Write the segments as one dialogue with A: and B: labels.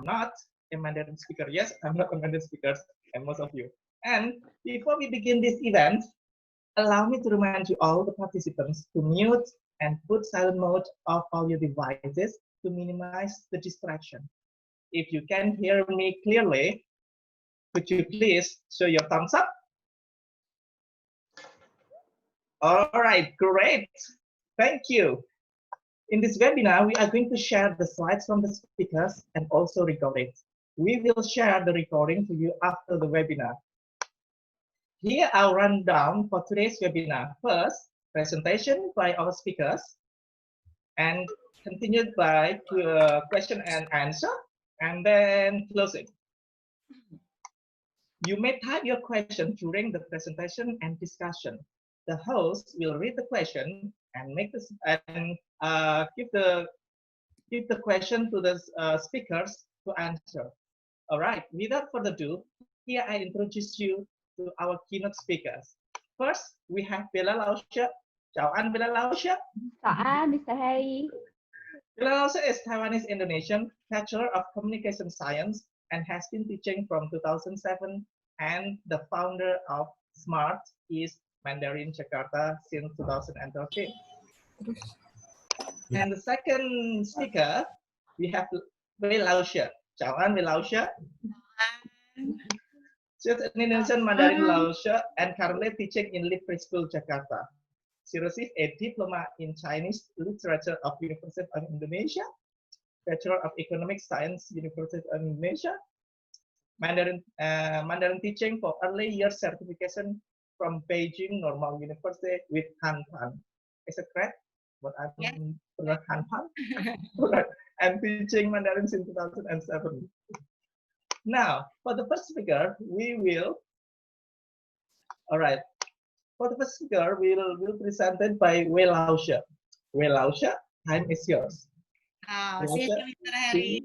A: not a Mandarin speaker. Yes, I'm not a Mandarin speaker, and most of you. And before we begin this event, allow me to remind you all the participants to mute and put silent mode of all your devices to minimize the distraction. If you can hear me clearly, could you please show your thumbs up? All right, great. Thank you. In this webinar, we are going to share the slides from the speakers and also record it. We will share the recording to you after the webinar. Here I'll run down for today's webinar. First, presentation by our speakers, and continued by question and answer, and then closing. You may type your question during the presentation and discussion. The host will read the question and make this and give the question to the speakers to answer. All right. Without further ado, here I introduce you to our keynote speakers. First, we have Bella Lausche. Chào anh, Bella Lausche.
B: Chào anh, Mr. Harry.
A: Bella Lausche is Taiwanese Indonesian, Bachelor of Communication Science, and has been teaching from 2007 and the founder of Smart East Mandarin Jakarta since 2013. And the second speaker, we have Wei Lausche. Chào anh, Wei Lausche. She's an Indonesian Mandarin Lausche and currently teaching in Lit Preschool Jakarta. She received a diploma in Chinese Literature of University of Indonesia, Bachelor of Economic Science, University of Indonesia, Mandarin teaching for early years certification from Beijing Normal University with Hanpan. Is it correct? What I'm Hanpan? And teaching Mandarin since 2007. Now, for the first speaker, we will. All right. For the first speaker, we will be presented by Wei Lausche. Wei Lausche, time is yours.
C: Thank you, Mr. Harry.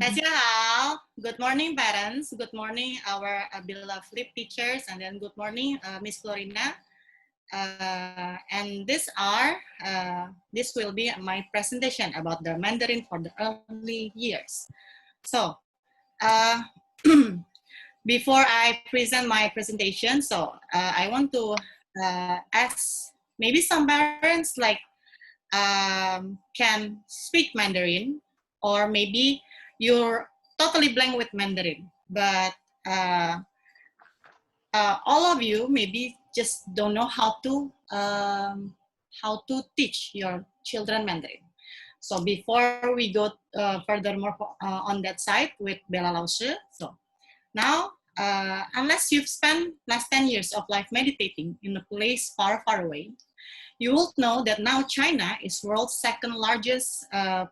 C: 大家好. Good morning, parents. Good morning, our beloved flip teachers, and then good morning, Miss Florina. And this will be my presentation about the Mandarin for the early years. So, before I present my presentation, I want to ask maybe some parents like can speak Mandarin, or maybe you're totally blank with Mandarin, but all of you maybe just don't know how to teach your children Mandarin. So before we go furthermore on that side with Bella Lausche, so now unless you've spent last 10 years of life meditating in a place far, far away, you will know that now China is world's second largest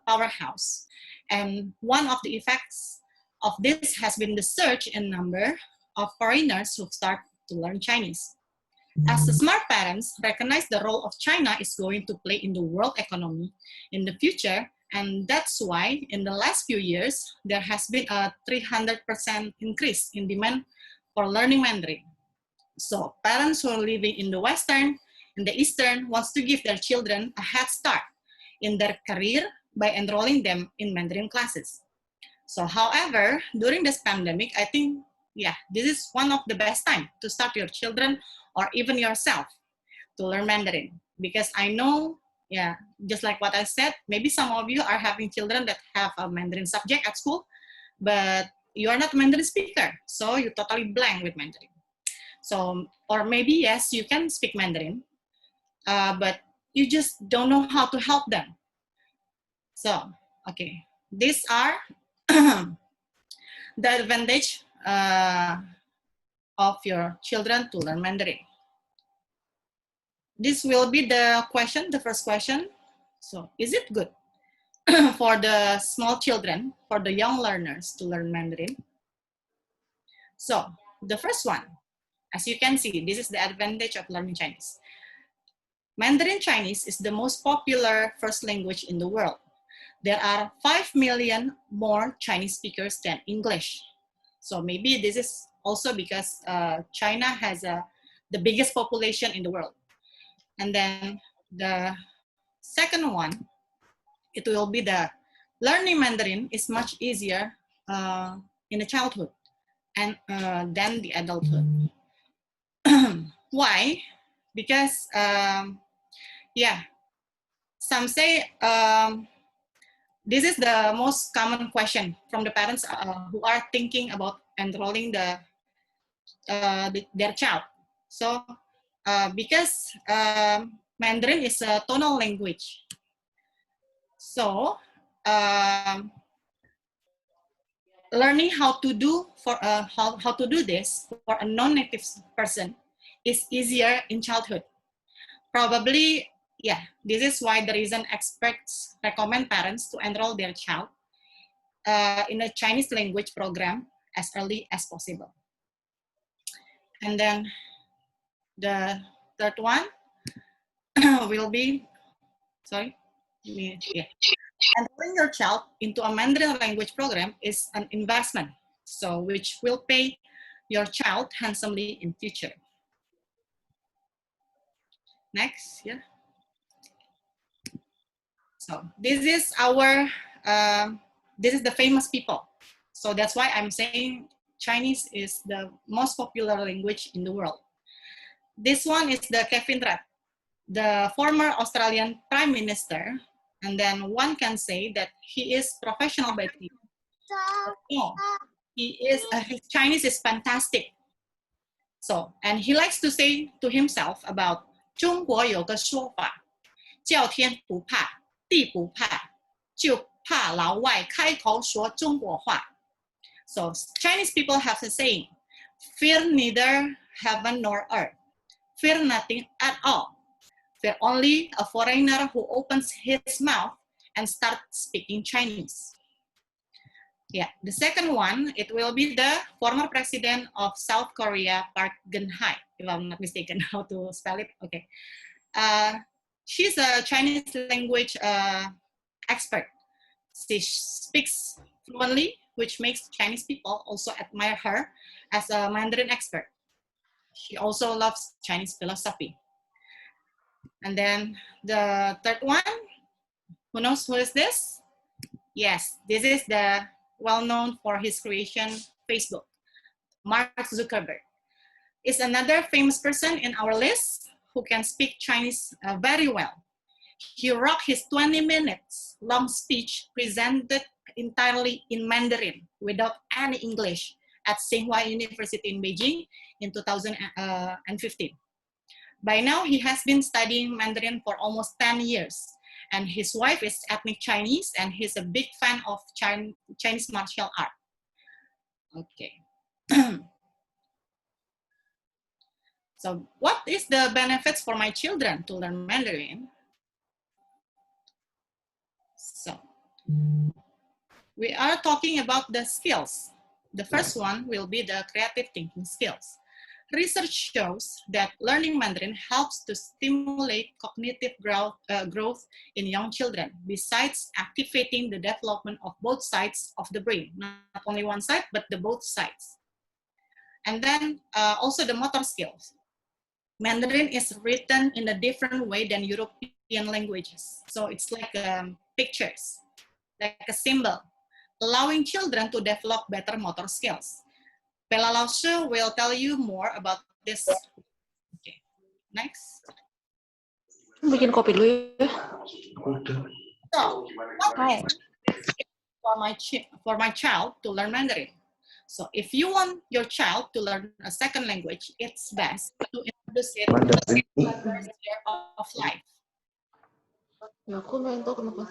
C: powerhouse. And one of the effects of this has been the surge in number of foreigners who start to learn Chinese. As the smart parents recognize the role of China is going to play in the world economy in the future, and that's why in the last few years, there has been a 300% increase in demand for learning Mandarin. So parents who are living in the Western and the Eastern wants to give their children a head start in their career by enrolling them in Mandarin classes. So however, during this pandemic, I think, this is one of the best time to start your children or even yourself to learn Mandarin. Because I know, just like what I said, maybe some of you are having children that have a Mandarin subject at school, but you are not a Mandarin speaker, so you're totally blank with Mandarin. So, or maybe, yes, you can speak Mandarin, but you just don't know how to help them. So, okay, these are the advantage of your children to learn Mandarin. This will be the question, the first question. So, is it good for the small children, for the young learners to learn Mandarin? So, the first one, as you can see, this is the advantage of learning Chinese. Mandarin Chinese is the most popular first language in the world. There are 5 million more Chinese speakers than English. So maybe this is also because China has the biggest population in the world. And then the second one, it will be the learning Mandarin is much easier in the childhood and than the adulthood. Why? Because yeah, some say this is the most common question from the parents who are thinking about enrolling their child. So because Mandarin is a tonal language, so learning how to do how to do this for a non-native person is easier in childhood. Probably, yeah, this is why the reason experts recommend parents to enroll their child in a Chinese language program as early as possible. And then the third one will be, sorry, yeah. Enrolling your child into a Mandarin language program is an investment, so which will pay your child handsomely in future. Next, yeah. So this is our, this is the famous people. So that's why I'm saying Chinese is the most popular language in the world. This one is the Kevin Rudd, the former Australian Prime Minister. And then one can say that he is professional by trade. No, he is, his Chinese is fantastic. So, and he likes to say to himself about 中国有个说法，叫天不怕，地不怕，就怕老外开口说中国话。So Chinese people have a saying, fear neither heaven nor earth, fear nothing at all. Fear only a foreigner who opens his mouth and starts speaking Chinese. Yeah, the second one, it will be the former president of South Korea, Park Geun-hye, if I'm not mistaken how to spell it. Okay. She's a Chinese language expert. She speaks fluently, which makes Chinese people also admire her as a Mandarin expert. She also loves Chinese philosophy. And then the third one, who knows who is this? Yes, this is the well-known for his creation, Facebook. Mark Zuckerberg is another famous person in our list who can speak Chinese very well. He rocked his 20 minutes long speech presented entirely in Mandarin without any English at Tsinghua University in Beijing in 2015. By now, he has been studying Mandarin for almost 10 years. And his wife is ethnic Chinese, and he's a big fan of Chinese martial art. Okay. So what is the benefits for my children to learn Mandarin? So we are talking about the skills. The first one will be the creative thinking skills. Research shows that learning Mandarin helps to stimulate cognitive growth in young children, besides activating the development of both sides of the brain, not only one side, but the both sides. And then also the motor skills. Mandarin is written in a different way than European languages. So it's like pictures, like a symbol, allowing children to develop better motor skills. Bella Lausche will tell you more about this. Okay, next.
D: Bikin kopi dulu ya.
C: So, what for my child to learn Mandarin? So, if you want your child to learn a second language, it's best to introduce it in the first year of life.
D: Ya, aku nggak tahu kenapa.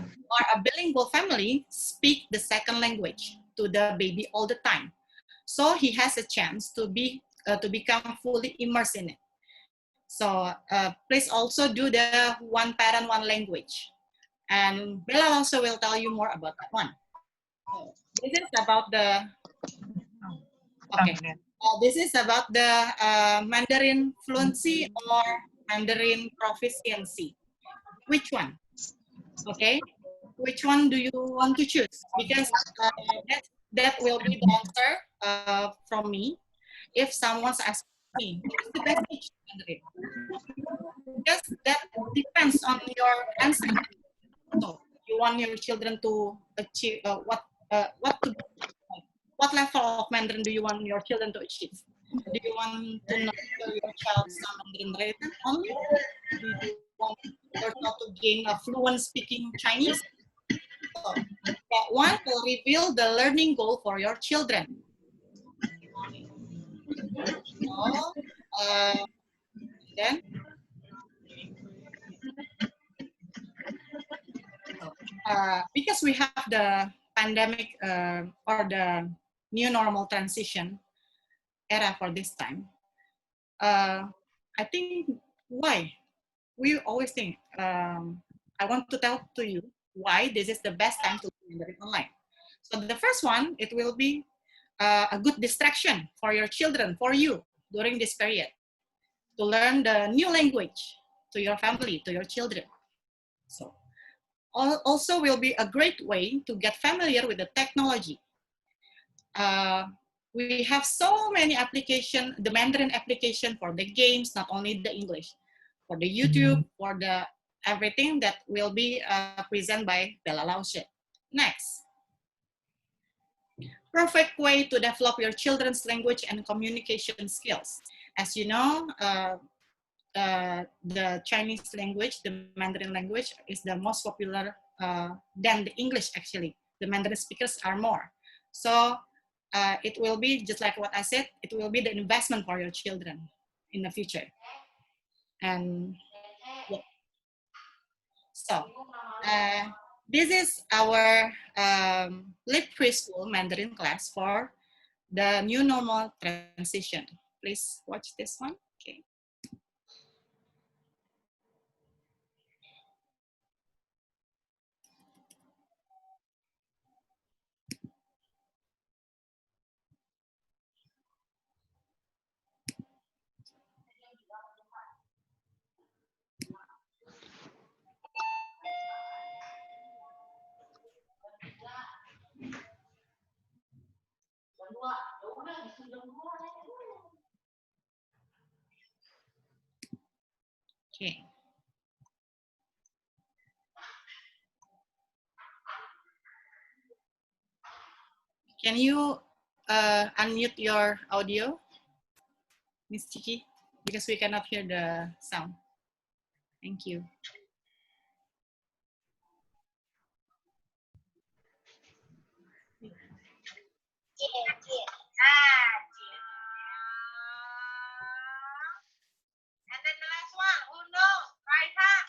C: Or a bilingual family speak the second language to the baby all the time. So he has a chance to become fully immersed in it. So please also do the one parent, one language. And Bella also will tell you more about that one. So this is about the, okay. This is about the Mandarin fluency or Mandarin proficiency. Which one? Okay. Which one do you want to choose? Because that will be the answer from me if someone's asking me, what's the best teacher Mandarin? Because that depends on your answer. So you want your children to achieve? What level of Mandarin do you want your children to achieve? Do you want to know your child some Mandarin written only? Do you want your child to gain a fluent speaking Chinese? So that one will reveal the learning goal for your children. So, then because we have the pandemic or the new normal transition era for this time, I think why we always think I want to tell to you why this is the best time to learn Mandarin online. So the first one, it will be a good distraction for your children, for you during this period to learn the new language to your family, to your children. So also will be a great way to get familiar with the technology. We have so many applications, the Mandarin application for the games, not only the English, for the YouTube, for the everything that will be presented by Bella Lausche. Next. Perfect way to develop your children's language and communication skills. As you know, the Chinese language, the Mandarin language is the most popular than the English actually. The Mandarin speakers are more. So it will be, just like what I said, it will be the investment for your children in the future. And yeah. So this is our Leap Preschool Mandarin class for the new normal transition. Please watch this one. Okay. Okay. Can you unmute your audio, Miss Chiki? Because we cannot hear the sound. Thank you.
E: And then the last one, who knows? Right hand.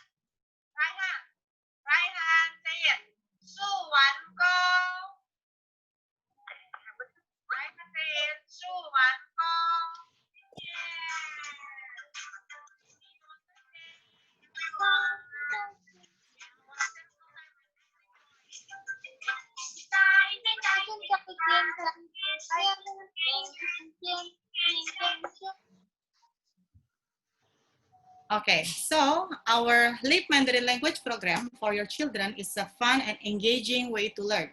E: Right hand. Right hand. Say it. Su Wan Go. Right hand say it. Su Wan Go.
C: Okay, so our Leap Mandarin language program for your children is a fun and engaging way to learn.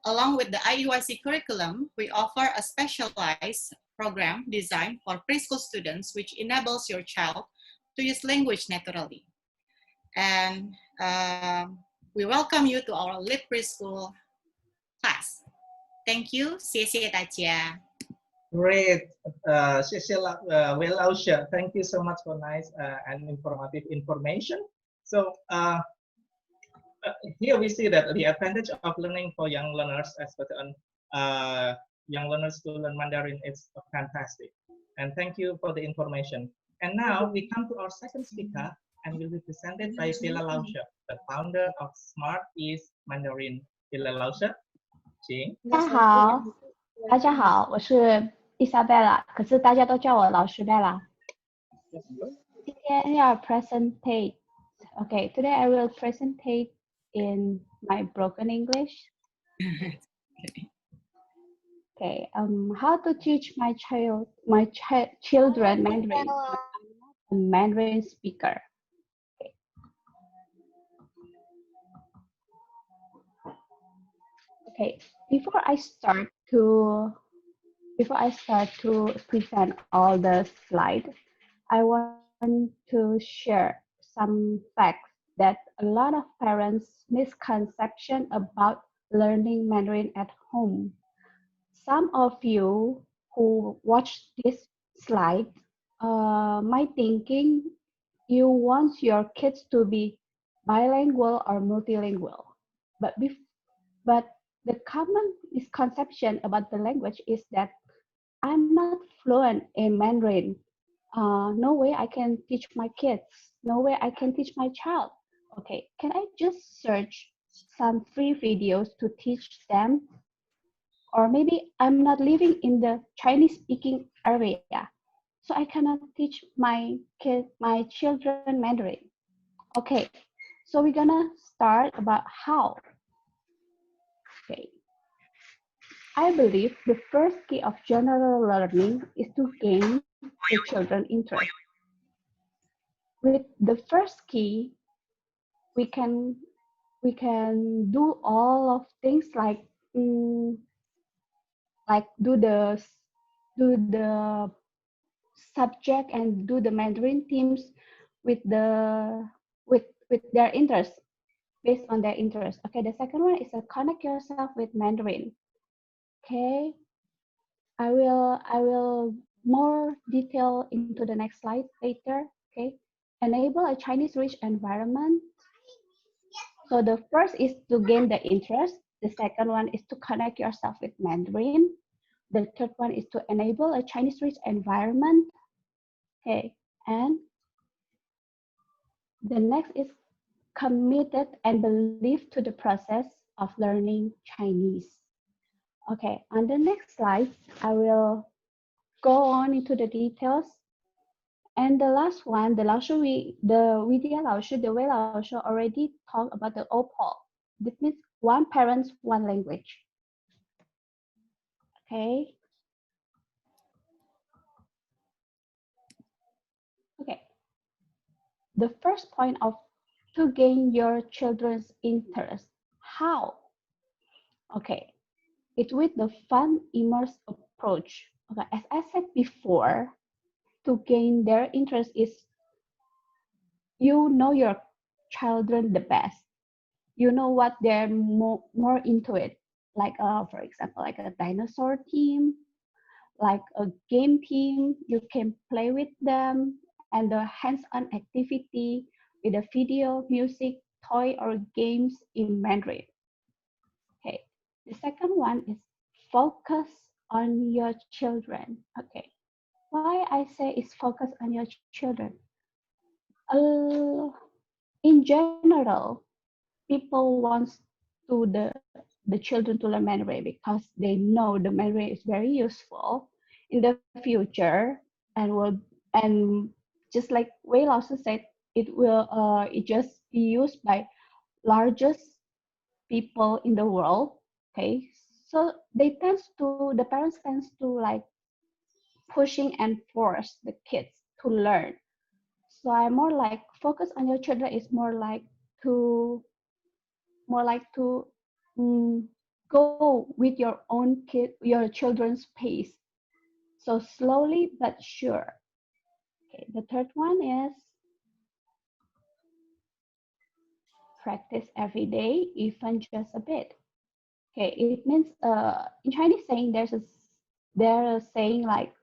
C: Along with the IUIC curriculum, we offer a specialized program designed for preschool students, which enables your child to use language naturally. And we welcome you to our Leap Preschool class. Thank you. 谢谢大家.
A: Great. Well, Ausha, thank you so much for nice and informative information. So here we see that the advantage of learning for young learners, especially young learners to learn Mandarin, is fantastic. And thank you for the information. And now we come to our second speaker, and will be presented by Bella Lausche, the founder of Smart East Mandarin. Bella Lausche, 请。
B: 大家好，我是Isabella，可是大家都叫我老师 Bella。今天要 presentate. Okay, today I will presentate in my broken English. Okay, how to teach my children Mandarin? I'm a Mandarin speaker. Okay, before I start to present all the slides, I want to share some facts that a lot of parents misconception about learning Mandarin at home. Some of you who watch this slide might thinking you want your kids to be bilingual or multilingual. But, but the common misconception about the language is that I'm not fluent in Mandarin. No way I can teach my kids. No way I can teach my child. Okay, can I just search some free videos to teach them? Or maybe I'm not living in the Chinese speaking area, so I cannot teach my children Mandarin. Okay, so we're gonna start about how. Okay, I believe the first key of general learning is to gain the children's interest. With the first key, we can do all of things like do the subject and do the Mandarin themes with their interest, based on their interest. Okay, the second one is connect yourself with Mandarin. Okay, I will more detail into the next slide later. Okay, enable a Chinese rich environment. So the first is to gain the interest. The second one is to connect yourself with Mandarin. The third one is to enable a Chinese rich environment. Okay, and the next is committed and believe to the process of learning Chinese. Okay, on the next slide, I will go on into the details. And the last one, the Vidya Laoshi, the Wei Laoshi already talked about the OPOL. This means one parent, one language. Okay. Okay. The first point of to gain your children's interest. How? Okay. It's with the fun immerse approach. Okay. As I said before, to gain their interest is you know your children the best. You know what they're more into it. Like for example, like a dinosaur team, like a game team, you can play with them, and the hands-on activity with a video, music, toy, or games in Mandarin. Okay, the second one is focus on your children. Okay, why I say it's focus on your children? In general, people want to the children to learn Mandarin because they know the Mandarin is very useful in the future and just like Wei also said, it just be used by largest people in the world. Okay, so the parents tends to like pushing and force the kids to learn. So I more like focus on your children is to more like to go with your children's pace. So slowly but sure. Okay, the third one is practice every day, even just a bit. Okay, it means in Chinese saying there's a saying like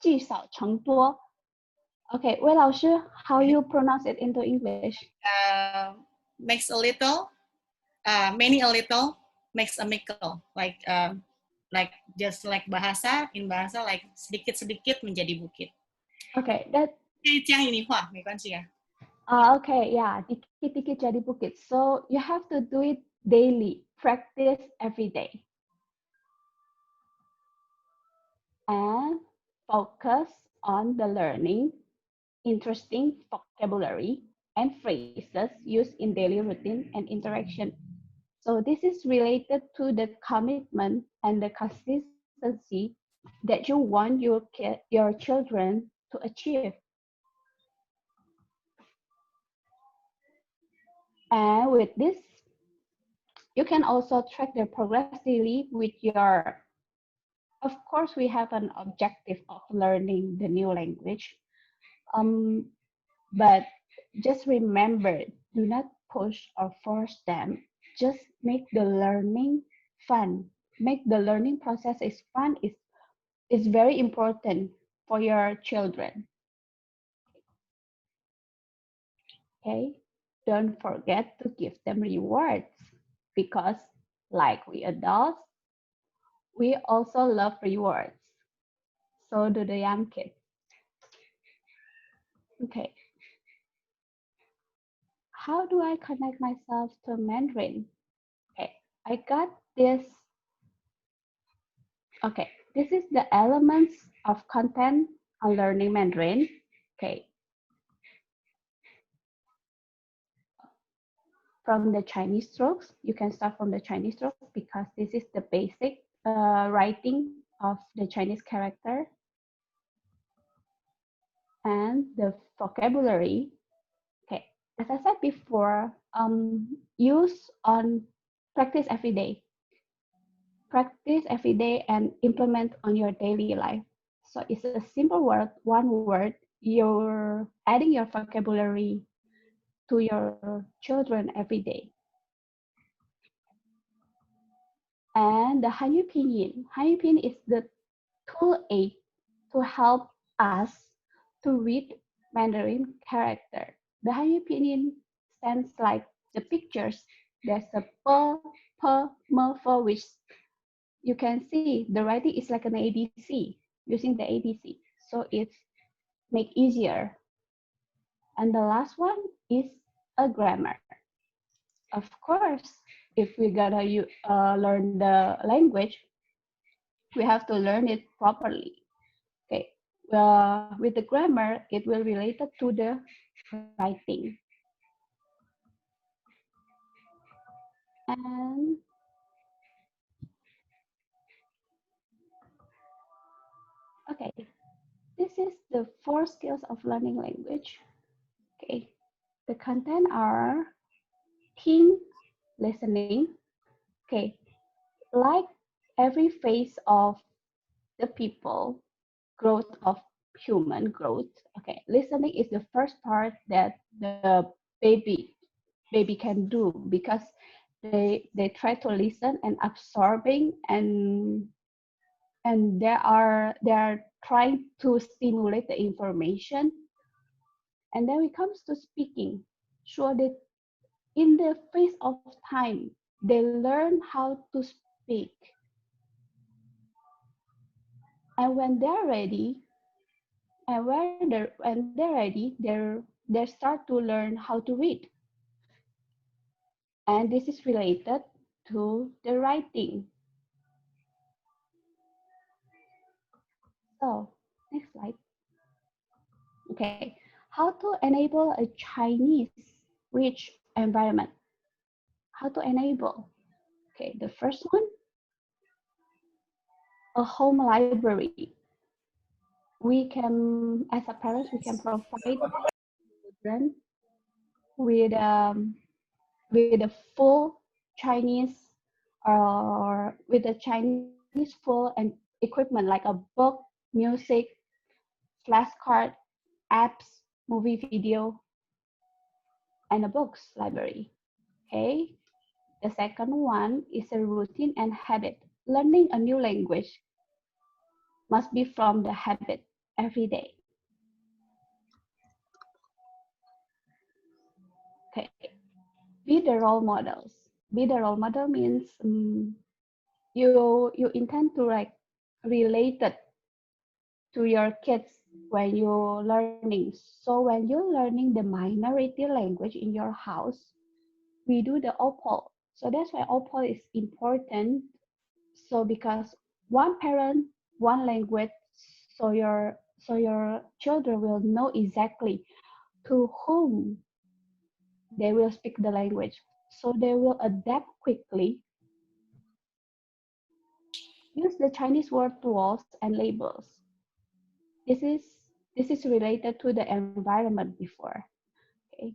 B: 积少成多. Okay, Wei Lao Shi, how you pronounce it into English?
C: Makes a little, many a little, makes a miracle. Like just like in bahasa like sedikit-sedikit menjadi bukit.
B: Okay, that.
C: 这样一话没关系啊。
B: Okay, yeah, dikit-dikit jadi bukit. So you have to do it daily, practice every day. And focus on the learning interesting vocabulary and phrases used in daily routine and interaction. So this is related to the commitment and the consistency that you want your children to achieve. And with this, you can also track the progress daily with your, of course, we have an objective of learning the new language. But just remember Do not push or force them. Just make the learning fun. Make the learning process is fun is very important for your children. Okay? Don't forget to give them rewards because like we adults, we also love rewards. So do the young kids. Okay. How do I connect myself to Mandarin? Okay, I got this. Okay, this is the elements of content on learning Mandarin. Okay. From the Chinese strokes, you can start from the Chinese strokes because this is the basic writing of the Chinese character. And the vocabulary, okay, as I said before, use on practice every day. Practice every day and implement on your daily life. So it's a simple word, one word, you're adding your vocabulary to your children every day. And the Hanyu Pinyin. Hanyu Pinyin is the tool aid to help us to read Mandarin character. The Hanyu Pinyin stands like the pictures. There's a p, m, f, which you can see the writing is like an ABC, using the ABC. So it's make easier. And the last one is a grammar. Of course, if we're gonna learn the language, we have to learn it properly. Okay. With the grammar, it will relate to the writing. And okay, this is the 4 skills of learning language. Okay, the content are think, listening. Okay, like every phase of the people, growth of human growth. Okay, listening is the first part that the baby can do because they try to listen and absorbing and they are trying to stimulate the information. And then it comes to speaking. So that in the phase of time, they learn how to speak. And when they're ready, when they're ready, they start to learn how to read. And this is related to the writing. So next slide. Okay, how to enable a Chinese rich environment? How to enable? Okay, the first one, a home library. We can, as a parents, we can provide children with a full Chinese or with a Chinese full and equipment like a book, music, flashcard, apps, movie, video, and a books library. Okay. The second one is a routine and habit. Learning a new language must be from the habit every day. Okay. Be the role models. Be the role model means you intend to like relate it to your kids when you're learning. So when you're learning the minority language in your house, we do the OPOL. So that's why OPOL is important. So because one parent, one language, so your children will know exactly to whom they will speak the language. So they will adapt quickly. Use the Chinese word tools and labels. This is related to the environment before. Okay.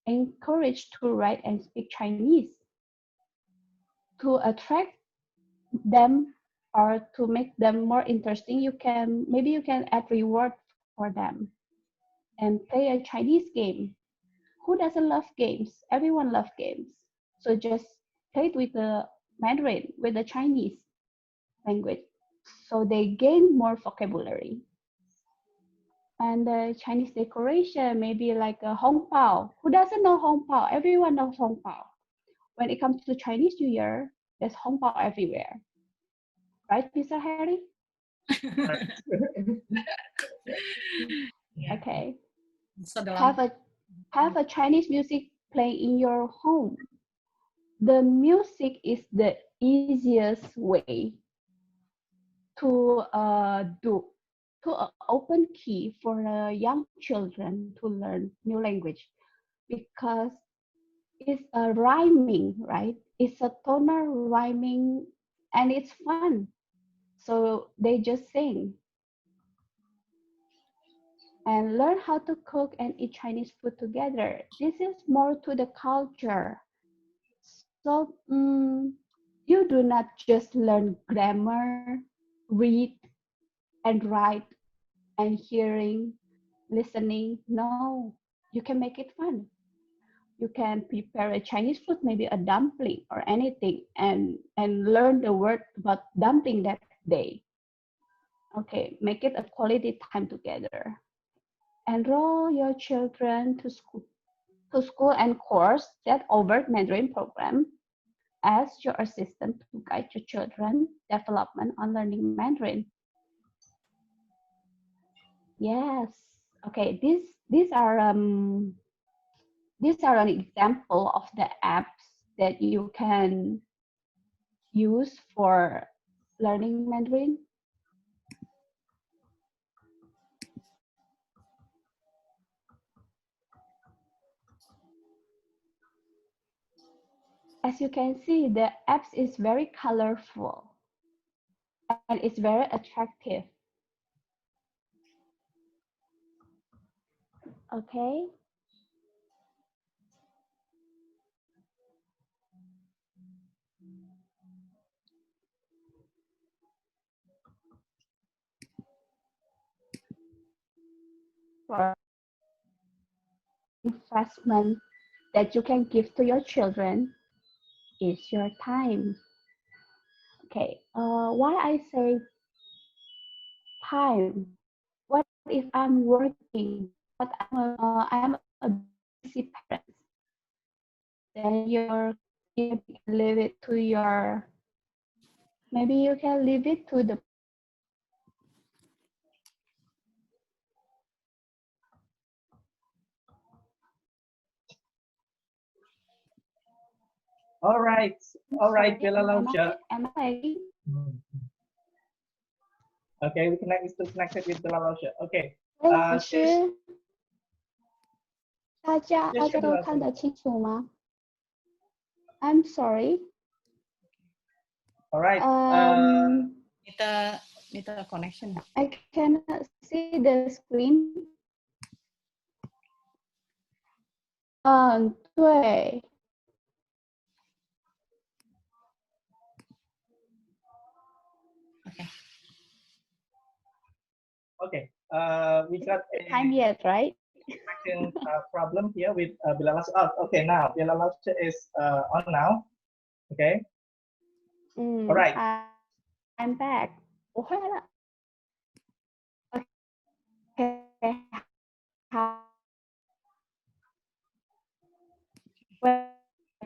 B: Encourage to write and speak Chinese to attract them or to make them more interesting. You can add reward for them and play a Chinese game. who doesn't love games? Everyone loves games. So just play it with the Mandarin, with the Chinese language. So they gain more vocabulary. And the Chinese decoration, maybe like a Hong Bao. Who doesn't know Hong Bao? Everyone knows Hong Bao. When it comes to Chinese New Year, there's Hong Bao everywhere. Right, Mr. Harry?
C: Yeah.
B: Okay.
C: So dalam
B: Have a Chinese music play in your home. The music is the easiest way to open key for young children to learn new language, because it's a rhyming, right? It's a tonal rhyming, and it's fun. So they just sing and learn how to cook and eat Chinese food together. This is more to the culture. So you do not just learn grammar, read and write and hearing, listening. No, you can make it fun. You can prepare a Chinese food, maybe a dumpling or anything, and learn the word about dumpling that day. Okay, make it a quality time together. Enroll your children to school and course that over Mandarin program as your assistant to guide your children development on learning Mandarin. Yes. Okay. These are an example of the apps that you can use for learning Mandarin. As you can see, the apps is very colorful and it's very attractive. Okay. For investment that you can give to your children is your time. Okay. Why I say time? What if I'm working? But I'm a busy parent. Then you can leave it to your. Maybe you can leave it to the.
A: All right, Bella Lausha.
B: Am I?
A: Okay, we still connected with Bella Lausha. Okay.
B: 老师，大家
A: 谢谢
B: 都看得清楚吗？I'm sorry.
A: All right.
C: need a connection.
B: I cannot see the screen. 对。
A: Okay. We got a
B: time yet, right?
A: connection problem here with Bella Lausha. Oh, okay. Now Bella Lausha is on now. Okay. All right.
B: I'm back. 我回来了。Okay. 好。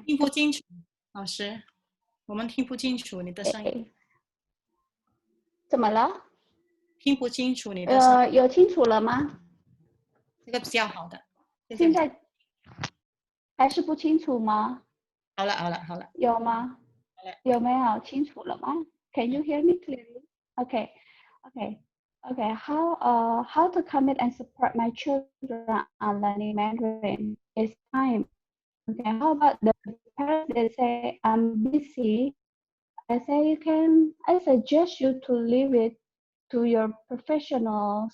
C: 听不清楚，老师，我们听不清楚你的声音。
B: 怎么了？
C: 听不清楚你的声音。
B: 有清楚了吗？
C: 这个比较好的。
B: 现在还是不清楚吗？
C: 好了，好了，好了。
B: 有吗？有没有清楚了吗 ？Can you hear me clearly? Okay, okay, okay. How to commit and support my children on learning Mandarin is time. Okay, how about the parents that say I'm busy? I suggest you to leave it to your professionals.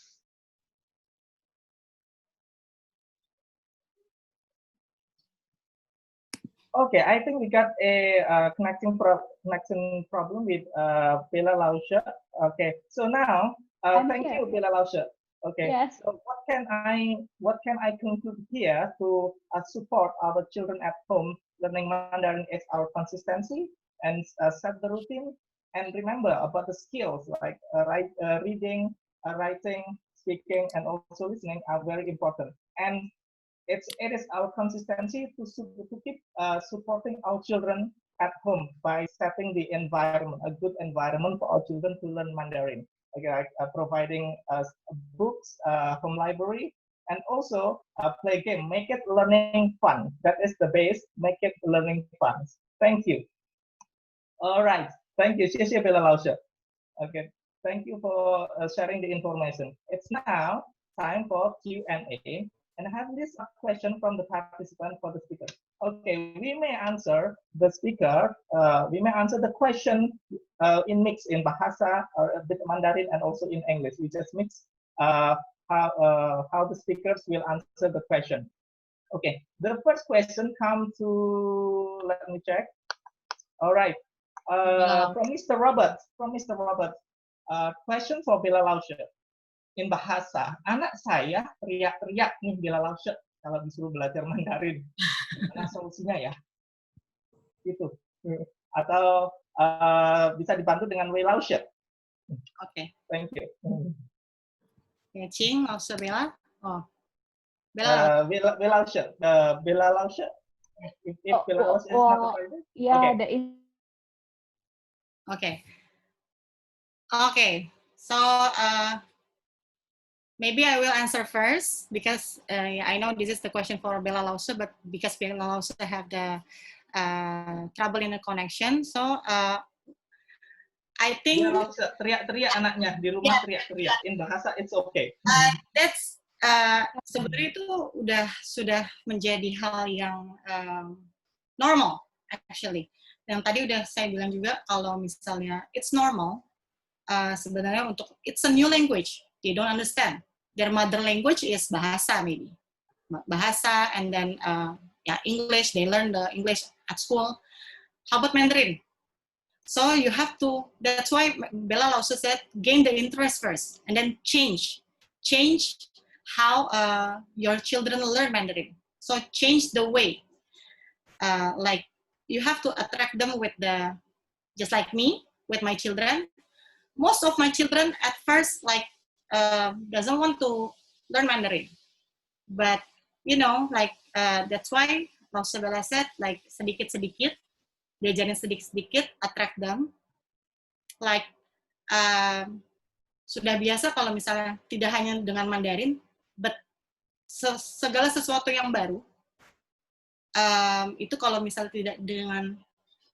A: Okay, I think we got a connection problem with Bella Lausha. Okay, so now thank you, Bella Lausha. Okay.
B: Yes.
A: So what can I conclude here to support our children at home learning Mandarin is our consistency and set the routine and remember about the skills like reading, writing, speaking, and also listening are very important. And it is our consistency to keep supporting our children at home by setting the environment, a good environment for our children to learn Mandarin. Okay, like providing books, home library, and also play game. Make it learning fun. That is the base. Make it learning fun. Thank you. All right. Thank you. 谢谢 Bella Lausche. Okay. Thank you for sharing the information. It's now time for Q&A. And I have this question from the participant for the speaker. Okay, we may answer the speaker. We may answer the question in mix in Bahasa, or a bit Mandarin, and also in English. We just mix how the speakers will answer the question. Okay, the first question comes to, let me check. All right, from Mr. Robert. Question for Bella Lausche. In bahasa, anak saya teriak-teriak nih Bella Lausche kalau disuruh belajar Mandarin. Gimana solusinya ya? Gitu. Atau bisa dibantu dengan Wei Lausche.
C: Okay.
A: Thank you.
C: Yeah, Ching, also Bella. Oh, Bella.
A: Bella Lausche. Bella Lausche. If Bella Lausche is not available.
B: Yeah,
A: okay.
C: Okay. Okay. So maybe I will answer first because I know this is the question for Bella Lausche, but because Bella Lausche have the trouble in the connection, so I think
A: Bella Lausche teriak-teriak anaknya di rumah, teriak-teriak. In bahasa it's okay.
C: That's sebenarnya itu sudah menjadi hal yang normal actually. Yang tadi udah saya bilang juga kalau misalnya it's normal. Sebenarnya untuk it's a new language, they don't understand. Their mother language is bahasa maybe, bahasa, and then English. They learn the English at school. How about Mandarin? So you have to. That's why Bella also said gain the interest first, and then change how your children learn Mandarin. So change the way. Like you have to attract them with just like me with my children. Most of my children at first doesn't want to learn Mandarin, but like that's why Lausche Bella said like sedikit-sedikit, diajarin sedikit-sedikit, attract them. Like sudah biasa kalau misalnya tidak hanya dengan Mandarin, but segala sesuatu yang baru itu kalau misalnya tidak dengan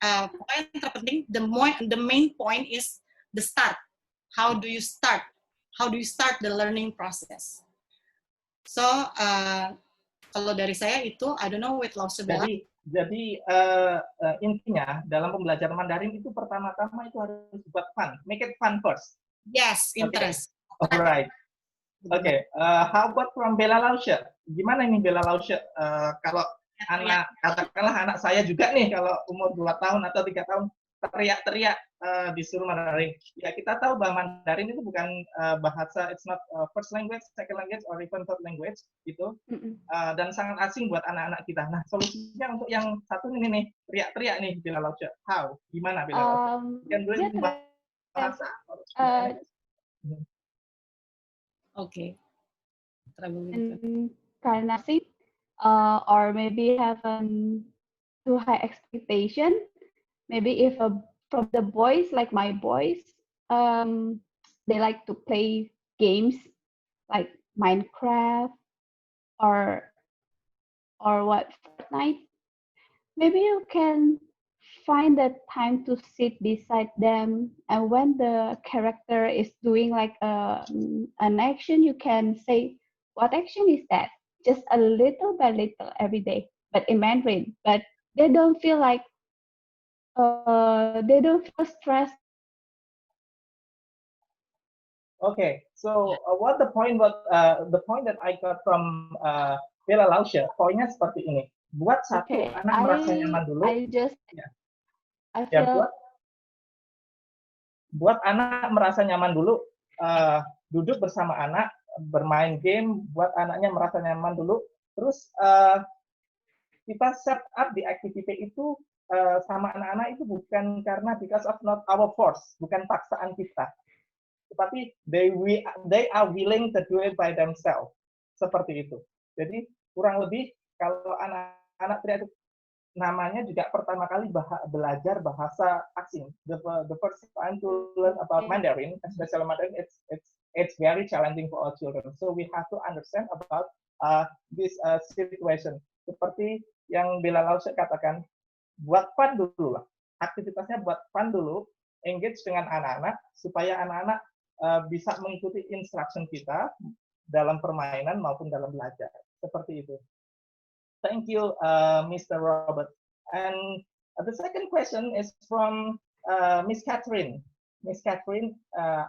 C: pokoknya yang terpenting the main point is the start. How do you start? How do you start the learning process? So kalau dari saya itu I don't know with Lausche Bella.
A: Jadi intinya dalam pembelajaran Mandarin itu pertama-tama itu harus buat fun. Make it fun first.
C: Yes, interest.
A: Okay. Alright. Okay. How about from Bella Lausche? Gimana nih Bella Lausche? Kalau katakanlah anak saya juga nih kalau umur 2 tahun atau 3 tahun teriak-teriak disuruh Mandarin. Ya kita tahu bahwa Mandarin itu bukan bahasa, it's not first language, second language, or even third language gitu, dan sangat asing buat anak-anak kita. Nah solusinya untuk yang satu ini nih teriak-teriak nih Bella Lausche. How? Gimana Bella Lausche? Can do it bahasa?
C: Okay.
B: Karena sih, or maybe have too high expectation. Maybe if from the boys, like my boys, they like to play games like Minecraft or what, Fortnite. Maybe you can find the time to sit beside them, and when the character is doing like an action, you can say, what action is that? Just a little by little every day, but in Mandarin. But they don't feel like they don't feel stressed.
A: Okay, so what the point that I got from Bella Lausche, poinnya seperti ini. Buat satu anak merasa nyaman dulu. Buat anak merasa nyaman dulu, duduk bersama anak, bermain game, buat anaknya merasa nyaman dulu. Terus kita set up di activity itu sama anak-anak itu bukan karena because of not our force, bukan paksaan kita, tetapi they are willing to do it by themselves. Seperti itu. Jadi kurang lebih kalau anak-anak itu namanya juga pertama kali belajar bahasa asing. The first time to learn about Mandarin, especially Mandarin, it's very challenging for our children. So we have to understand about this situation. Seperti yang Bella Lause katakan, buat fun dulu lah. Aktivitasnya buat fun dulu, engage dengan anak-anak supaya anak-anak bisa mengikuti instruction kita dalam permainan maupun dalam belajar. Seperti itu. Thank you, Mr. Robert. And the second question is from Miss Catherine. Miss Catherine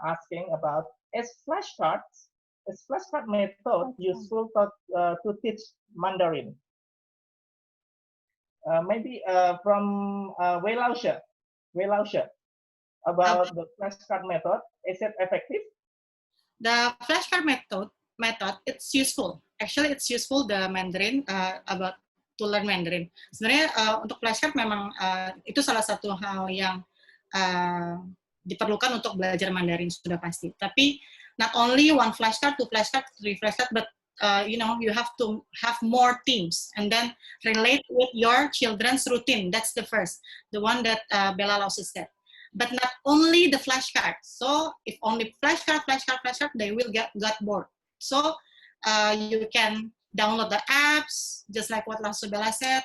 A: asking about, is flashcard method useful to teach Mandarin? Maybe from Wei Laushe about the flashcard method. Is it effective?
C: The flashcard method, it's useful. Actually, it's useful the Mandarin about to learn Mandarin. Sebenarnya untuk flashcard memang itu salah satu hal yang diperlukan untuk belajar Mandarin sudah pasti. Tapi not only one flashcard, two flashcard, three flashcard, but you have to have more themes and then relate with your children's routine. That's the first, the one that Bella Lause said. But not only the flashcards. So if only flashcard, they will get bored. So you can download the apps, just like what Lause Bella said,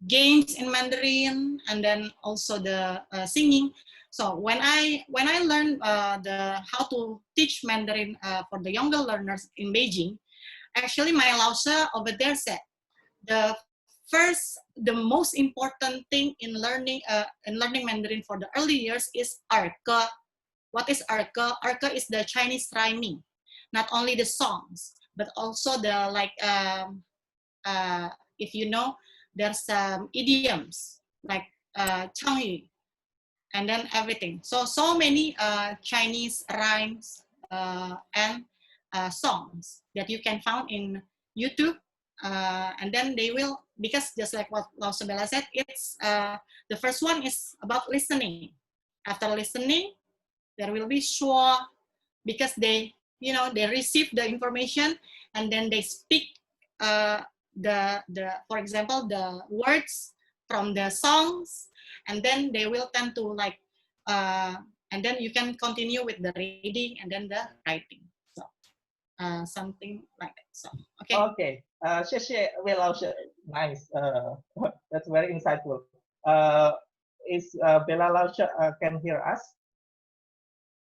C: games in Mandarin, and then also the singing. So when I learned how to teach Mandarin for the younger learners in Beijing, actually my Lause over there said the most important thing in learning Mandarin for the early years is erke. What is erke? Erke is the Chinese rhyming, not only the songs, but also the if you know, there's some idioms like Changyu, and then everything. So many Chinese rhymes and songs that you can find in YouTube, and then they will, because just like what Lause Bella said, it's the first one is about listening. After listening, there will be shuo, because they receive the information and then they speak for example, the words from the songs, and then they will tend to and then you can continue with the reading and then the writing. So something like that. So okay.
A: Okay. Nice. That's very insightful. Is Bella Lause can hear us?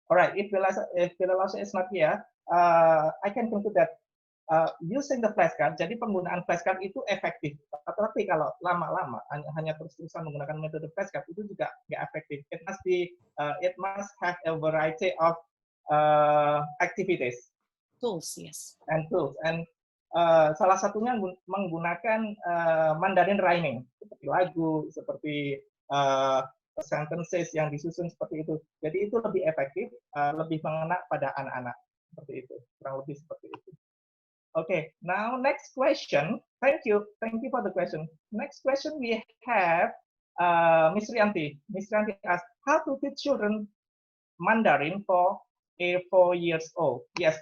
A: All right. If Bella Lause is not here, I can conclude that using the flashcard, jadi penggunaan flashcard itu efektif. Tetapi kalau lama-lama hanya terus-terusan menggunakan metode flashcard itu juga nggak efektif. It must have a variety of activities.
C: Tools, yes.
A: And tools. And salah satunya menggunakan Mandarin rhyming, seperti lagu, seperti sentences yang disusun seperti itu. Jadi itu lebih efektif, lebih mengena pada anak-anak. Seperti itu, kurang lebih seperti itu. Okay, now next question. Thank you for the question. Next question we have Miss Rianti. Miss Rianti asks, how to teach children Mandarin for 4 years old? Yes,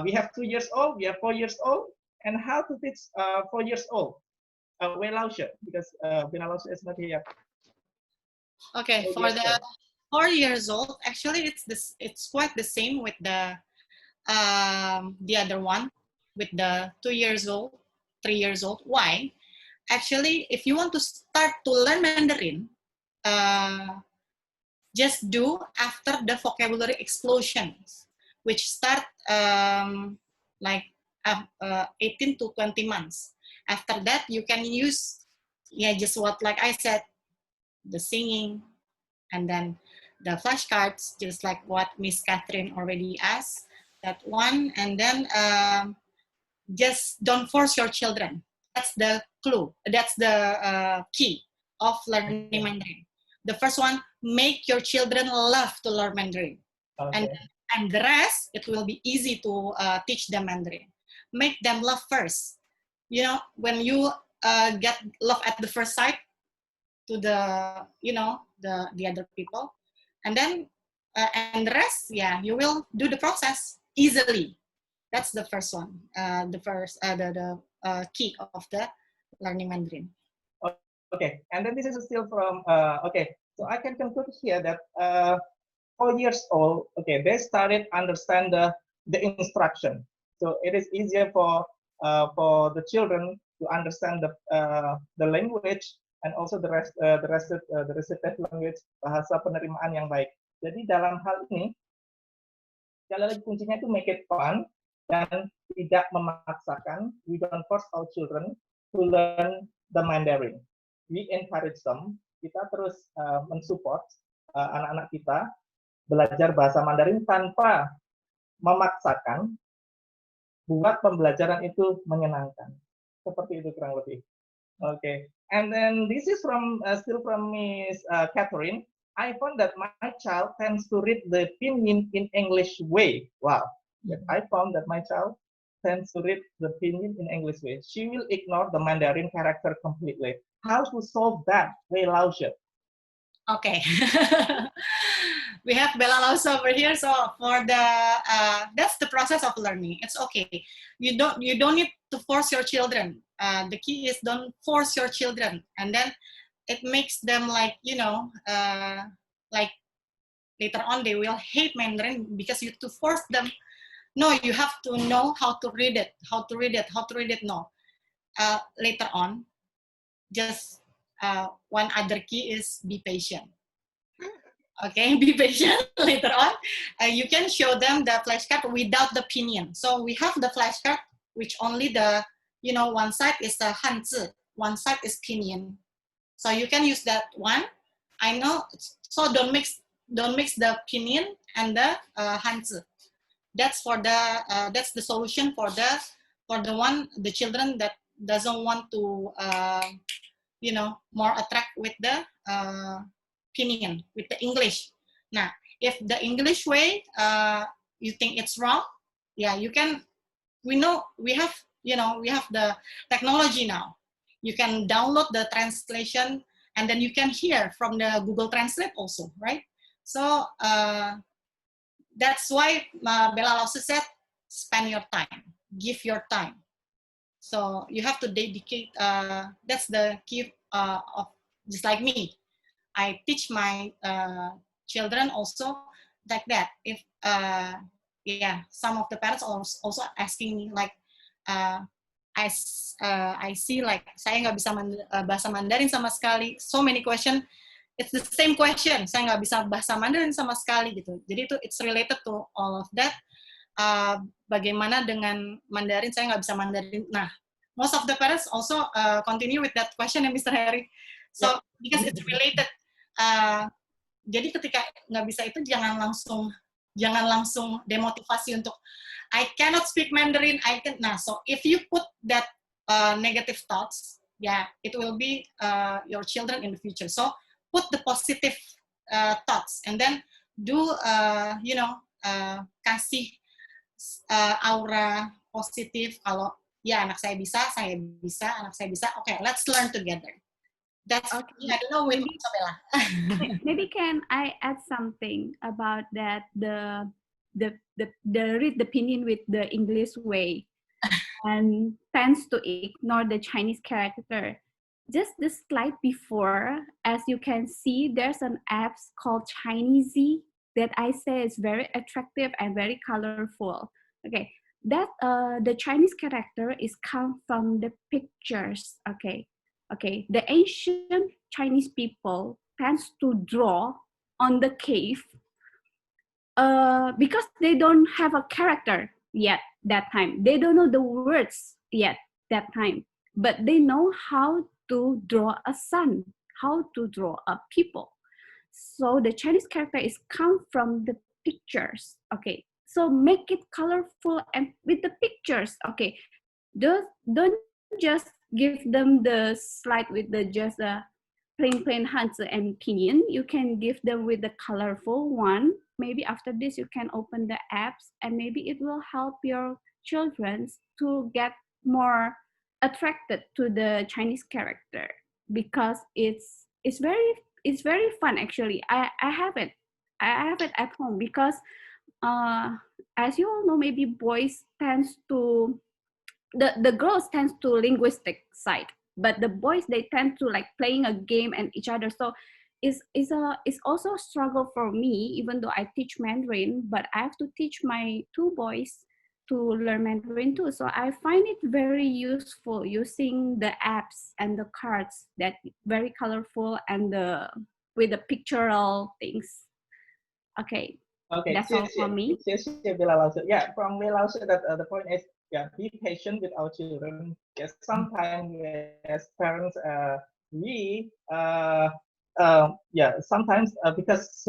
A: we have 2 years old, we have 4 years old, and how to teach 4 years old? Wei Laushe, because Bella Lause is not here.
C: Okay, for the 4 years old, actually it's quite the same with the other one, with the 2 years old, 3 years old. Why? Actually, if you want to start to learn Mandarin, just do after the vocabulary explosions, which start 18 to 20 months. After that, you can use, just what, like I said, the singing, and then the flashcards, just like what Miss Catherine already asked, that one, and then just don't force your children. That's the clue. That's the key of learning Mandarin. The first one, make your children love to learn Mandarin.
A: Okay.
C: And the rest, it will be easy to teach them Mandarin. Make them love first. You know, when you get love at the first sight to the, you know, the other people, and then and the rest, yeah, you will do the process easily. That's the first one, the key of the learning Mandarin.
A: Okay, and then this is still from, okay, so I can conclude here that 4 years old, okay, they started understand the instruction. So it is easier for the children to understand the language and also the recited language, bahasa penerimaan yang baik. Jadi dalam hal ini, sekali lagi kuncinya itu make it fun dan tidak memaksakan. We don't force our children to learn the Mandarin. We encourage them. Kita terus mensupport anak-anak kita belajar bahasa Mandarin tanpa memaksakan, buat pembelajaran itu menyenangkan. Seperti itu kurang lebih. Okay, and then this is from still from Miss Catherine. I found that my child tends to read the pinyin in English way. Wow, I found that my child tends to read the pinyin in English way. She will ignore the Mandarin character completely. How to solve that, Wei Laoshi?
C: Okay. We have Bella Laus over here. So for the that's the process of learning. It's okay. You don't need to force your children. The key is don't force your children, and then it makes them like, you know, like later on they will hate Mandarin because you to force them. No, you have to know how to read it. No, later on, just one other key is be patient. Okay, be patient. Later on, you can show them the flashcard without the pinyin. So we have the flashcard, which only the, you know, one side is the Hanzi, one side is pinyin. So you can use that one. I know. So don't mix the pinyin and the Hanzi. That's for the that's the solution for the children that doesn't want to you know, more attract with the pinyin, with the English. Now, if the English way you think it's wrong, yeah, you can. We know we have, you know, we have the technology now. You can download the translation, and then you can hear from the Google Translate also, right? So that's why Bella also said, spend your time, give your time. So you have to dedicate. That's the key of, just like me. I teach my children also like that. If yeah, some of the parents also asking me like, I see like saya nggak bisa bahasa Mandarin sama sekali. So many questions. It's the same question. Saya nggak bisa bahasa Mandarin sama sekali gitu. Jadi itu it's related to all of that. Bagaimana dengan Mandarin? Saya nggak bisa Mandarin. Nah, most of the parents also continue with that question, ya, Mr. Harry. So because it's related. Jadi ketika nggak bisa itu jangan langsung demotivasi untuk I cannot speak Mandarin. Nah, so if you put that negative thoughts, yeah, it will be your children in the future. So put the positive thoughts and then do you know, kasih aura positif. Kalau ya anak saya bisa, anak saya bisa. Okay, let's learn together. That's okay. I don't know, maybe Isabella.
B: Maybe can I add something about that? The read the pinyin with the English way and tends to ignore the Chinese character. Just the slide before, as you can see, there's an app called Chinesey that I say is very attractive and very colorful. Okay, that the Chinese character is come from the pictures. Okay, the ancient Chinese people tends to draw on the cave because they don't have a character yet that time. They don't know the words yet that time, but they know how to draw a sun, how to draw a people. So the Chinese character is come from the pictures. Okay, so make it colorful and with the pictures. Okay, don't just give them the slide with the just plain Hanzi and pinyin. You can give them with the colorful one maybe after this you can open the apps, and maybe it will help your children to get more attracted to the Chinese character, because it's very fun actually. I have it at home, because as you all know, maybe boys tends to the girls tends to linguistic side, but the boys, they tend to like playing a game and each other. So it's also a struggle for me, even though I teach Mandarin, but I have to teach my two boys to learn Mandarin too. So I find it very useful using the apps and the cards that very colorful and the with the pictorial things. Okay,
A: Okay,
B: that's all for me.
A: Yeah, from Bella also that the point is, yeah, be patient with our children. Yes, sometimes as parents, we yeah, sometimes because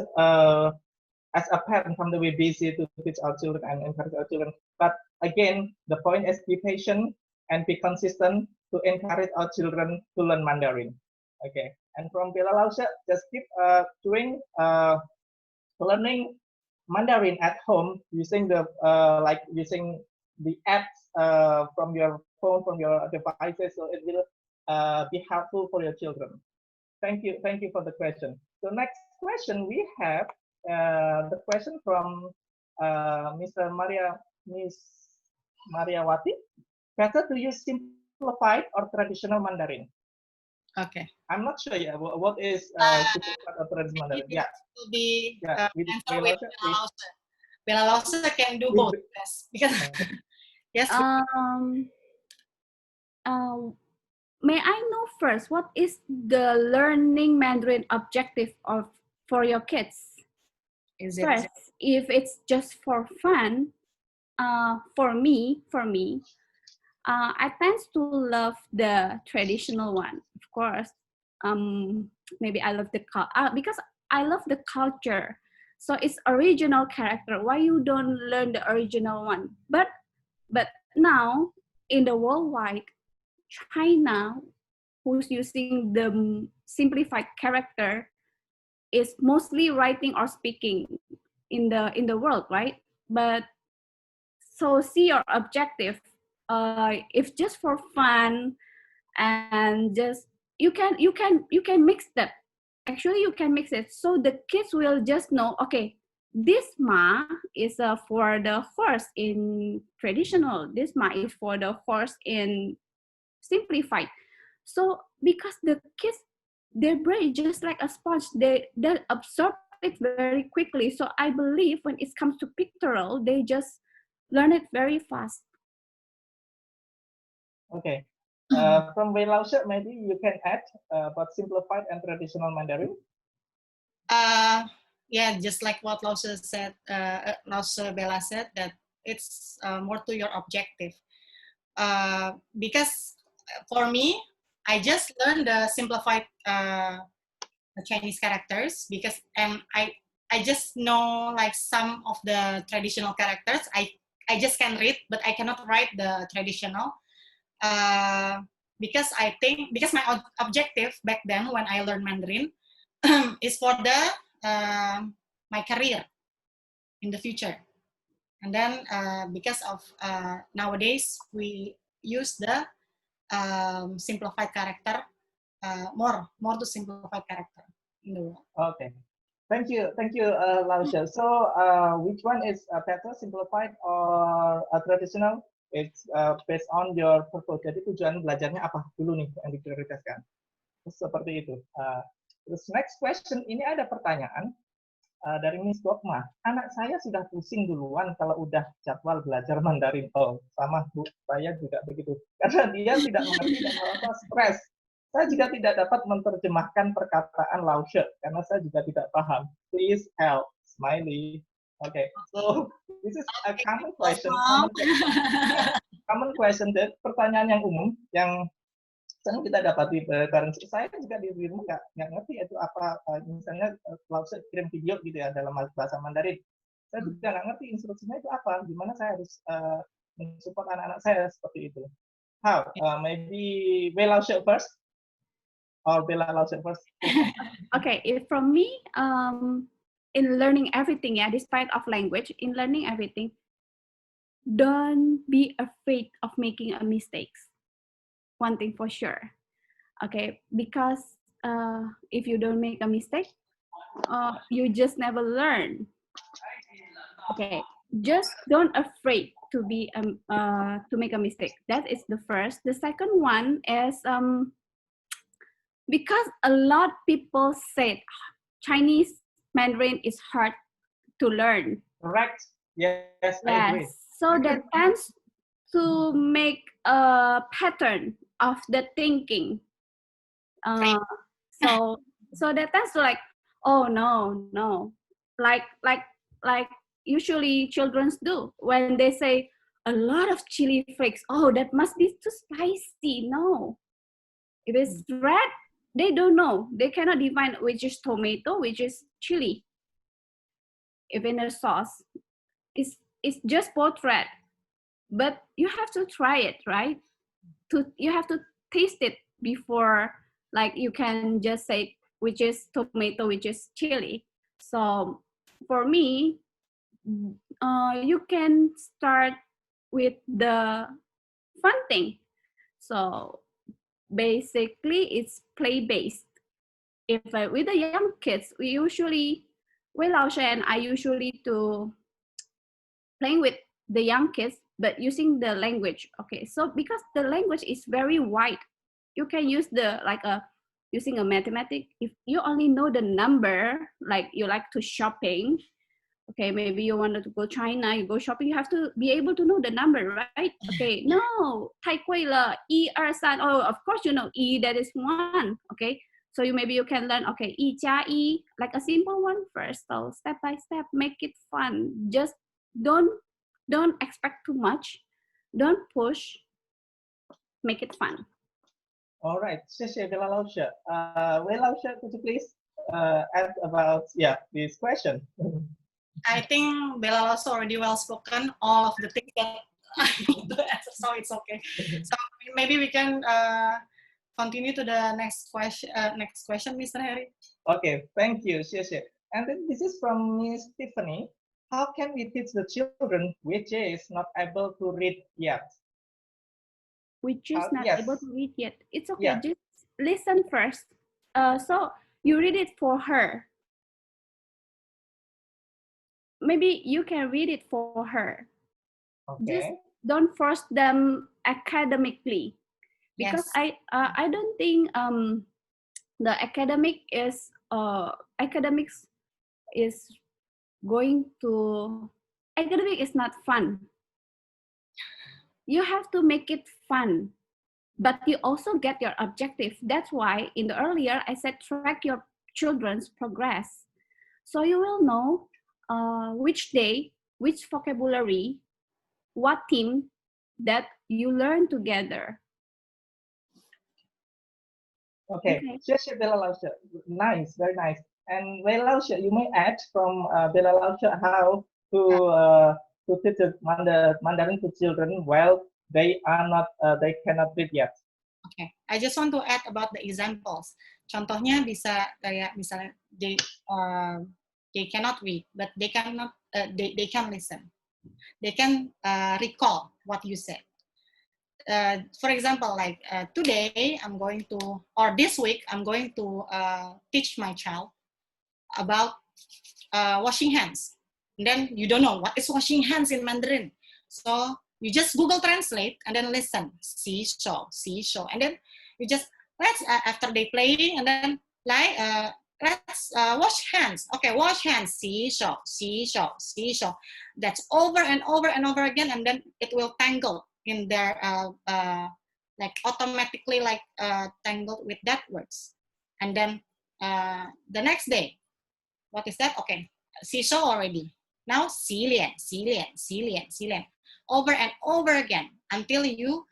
A: as a parent, sometimes we're busy to teach our children and encourage our children. But again, the point is be patient and be consistent to encourage our children to learn Mandarin. Okay, and from Bella Lause, just keep doing learning Mandarin at home using the like using the apps from your phone, from your devices, so it will be helpful for your children. Thank you for the question. So next question we have the question from Miss Mariawati. Better to use simplified or traditional Mandarin?
C: Okay.
A: I'm not sure. Yeah, what is simplified or traditional Mandarin? Yeah.
C: To be
A: Yeah,
C: answer with Bella Lause can do both, yes, because yes.
B: May I know first, what is the learning Mandarin objective of for your kids?
C: Is
B: first, if it's just for fun, for me, I tend to love the traditional one, of course. Maybe I love the because I love the culture. So it's original character. Why you don't learn the original one? But now in the worldwide, China, who's using the simplified character, is mostly writing or speaking in the world, right? But so see your objective. If just for fun and just you can mix that. Actually, you can mix it, so the kids will just know, okay, this ma is for the horse in traditional, this ma is for the horse in simplified. So because the kids, their brain just like a sponge, they absorb it very quickly. So I believe when it comes to pictorial, they just learn it very fast.
A: Okay. From Wei Lao, maybe you can add about simplified and traditional Mandarin.
C: Yeah, just like what Lause said, Lause Bella said, that it's more to your objective. Because for me, I just learned the simplified Chinese characters because I just know like some of the traditional characters. I just can read, but I cannot write the traditional. Because I think, because my objective back then when I learned Mandarin is for the my career in the future. And then because of nowadays we use the simplified character, more to simplified character in the world.
A: Okay, thank you, Lausha. So which one is better, simplified or traditional? It's based on your purpose. Jadi tujuan belajarnya apa dulu nih yang diprioritaskan? Seperti itu. Terus next question, ini ada pertanyaan dari Miss Dogma. Anak saya sudah pusing duluan kalau udah jadwal belajar Mandarin. Oh, sama Bu, saya juga begitu. Karena dia tidak mengerti dan merasa stres. Saya juga tidak dapat menerjemahkan perkataan Laushe karena saya juga tidak paham. Please help. Smiley. Okay, so this is a common question. Common question, pertanyaan yang umum yang sering kita dapati parents. Saya juga di rumah nggak ngerti itu apa, misalnya Laushe kirim video gitu ya dalam bahasa Mandarin. Saya juga nggak ngerti instruksinya itu apa, gimana saya harus mensupport anak-anak saya seperti itu. How? Maybe Wei Laushe first or Bella Laushe first.
B: Okay, from me, in learning everything, yeah, despite of language, in learning everything, don't be afraid of making a mistakes. One thing for sure, okay, because if you don't make a mistake, you just never learn. Okay, just don't afraid to be to make a mistake. That is the first. The second one is because a lot people said Chinese Mandarin is hard to learn.
A: Correct. Yes, I agree.
B: Yes, so that tends to make a pattern of the thinking. So that tends to like, oh no, like usually children do when they say a lot of chili flakes. Oh, that must be too spicy. No, if it's red, they don't know. They cannot define which is tomato, which is chili. If in a sauce, it's just both red. But you have to try it, right? You have to taste it before, like you can just say which is tomato, which is chili. So for me, you can start with the fun thing. So basically, it's play-based. If with the young kids, we usually, Wei Lao She and I usually to playing with the young kids, but using the language. Okay, so because the language is very wide, you can use the using a mathematic. If you only know the number, like you like to shopping, okay, maybe you wanted to go China, you go shopping, you have to be able to know the number, right? Okay, no, 太贵了, 1, 2, 3, oh, of course you know, 1, that is 1, okay? So maybe you can learn, okay, 1 加1, like a simple one first. So step by step, make it fun. Just don't expect too much. Don't push. Make it fun.
A: All right, 谢谢 Bella Lao She. Wei Lao She, could you please add about this question?
C: I think Bella also already well spoken all of the things that I want to answer, so it's okay. So maybe we can continue to the next question. Mr. Harry.
A: Okay, thank you, 谢谢. And then this is from Miss Tiffany. How can we teach the children which is not able to read yet?
B: Which is not
A: yes.
B: able to read yet. It's okay.
A: Yeah.
B: Just listen first. So you read it for her. Maybe you can read it for her.
A: Okay.
B: Just don't force them academically, because
C: Yes.
B: I don't think the academics is going to, academic is not fun. You have to make it fun, but you also get your objective. That's why in the earlier I said track your children's progress, so you will know which day, which vocabulary, what theme that you learn together.
A: Okay, 谢谢 Bella Lao She. Nice, very nice. And Wei Lao She, you may add from Bella Lao She how to teach the Mandarin to children while they are not, they cannot read yet.
C: Okay, I just want to add about the examples. Contohnya bisa kayak misalnya they cannot read, but they cannot they can listen. They can recall what you said. For example, like today I'm going to, or this week I'm going to teach my child about washing hands. And then you don't know what is washing hands in Mandarin. So you just Google Translate and then listen, see, show, and then you just after they playing and then like let's wash hands. Okay, wash hands, see, show. That's over and over and over again, and then it will tangle in their like automatically like tangled with that words. And then the next day, what is that? Okay, seesaw already. Now 洗脸, over and over again until you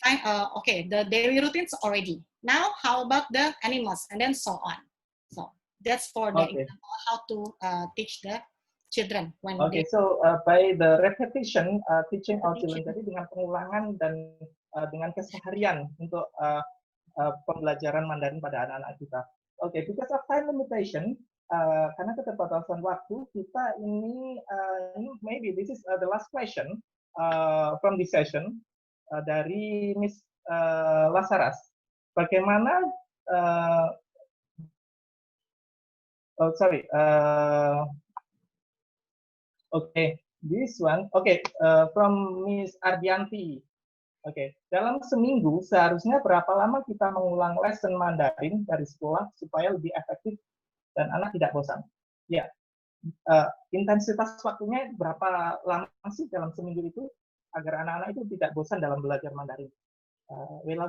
C: find okay, the daily routines already. Now how about the animals, and then so on. So that's for the example how to teach the children when
A: so by the repetition teaching our children, jadi dengan pengulangan dan dengan keseharian untuk pembelajaran Mandarin pada anak-anak kita. Okay, because of time limitation, karena keterbatasan waktu, kita ini maybe this is the last question from this session dari Miss Lasaras. Bagaimana? Oh, sorry. Okay, this one. Okay, from Miss Ardianti. Oke, dalam seminggu seharusnya berapa lama kita mengulang lesson Mandarin dari sekolah supaya lebih efektif dan anak tidak bosan? Ya, intensitas waktunya berapa lama sih dalam seminggu itu agar anak-anak itu tidak bosan dalam belajar Mandarin? Bella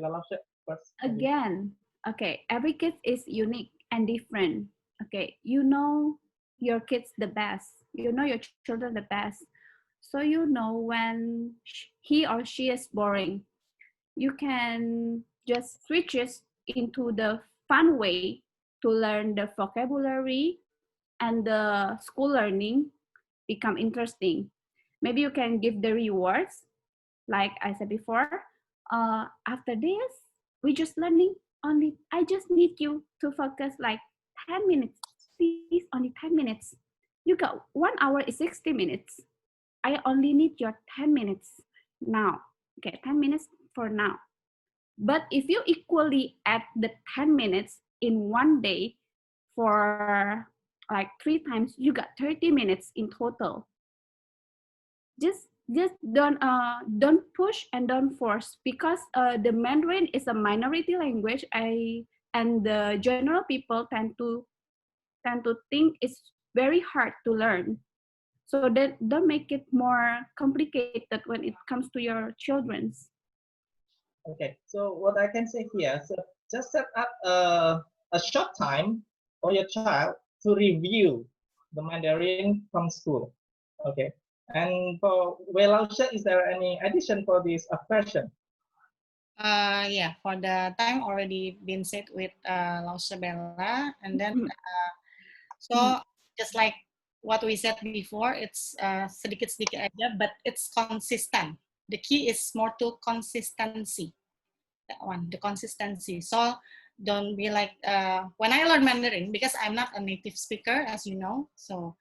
A: Lausche first.
B: Again, okay, every kid is unique and different. Okay, you know your kids the best. You know your children the best. So you know when he or she is boring. You can just switch it into the fun way to learn the vocabulary and the school learning become interesting. Maybe you can give the rewards, like I said before. After this, we just learning only. I just need you to focus like 10 minutes, please, only 10 minutes. You got 1 hour is 60 minutes. I only need your 10 minutes now. Okay, 10 minutes for now. But if you equally add the 10 minutes in one day for like 3 times, you got 30 minutes in total. Just don't push and don't force, because the Mandarin is a minority language. And the general people tend to think it's very hard to learn. So don't make it more complicated when it comes to your children's.
A: Okay, so what I can say here, so just set up a short time for your child to review the Mandarin from school. Okay, and for Bella Lausche, is there any addition for this question?
C: Yeah, for the time already been said with Lausche Bella, and then so just like what we said before, it's sedikit-sedikit aja, but it's consistent. The key is more to consistency. That one, the consistency. So don't be like, when I learn Mandarin, because I'm not a native speaker, as you know, so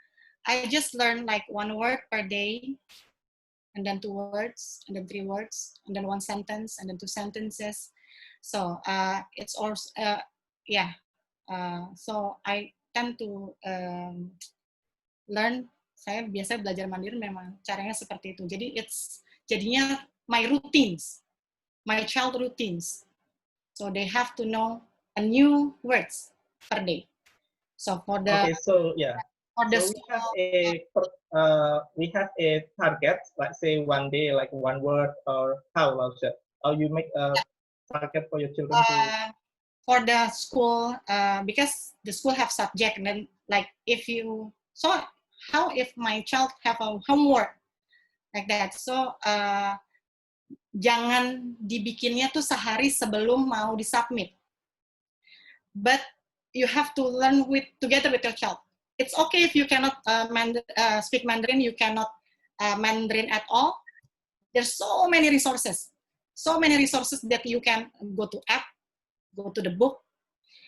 C: I just learn like 1 word per day, and then 2 words, and then 3 words, and then 1 sentence, and then 2 sentences. So it's also, yeah. So I tend to learn, saya biasa belajar Mandarin memang caranya seperti itu. Jadi jadinya my routines, my child routines. So they have to know a new words per day. So for the
A: okay, so yeah,
C: for the
A: so we have a target, like say 1 day, like 1 word, or how you make a target for your children to.
C: For the school, because the school have subject, and then like if you how if my child have a homework like that, so jangan dibikinnya tuh sehari sebelum mau disubmit, but you have to learn together with your child. It's okay if you cannot speak Mandarin, you cannot Mandarin at all. There's so many resources that you can go to app, go to the book,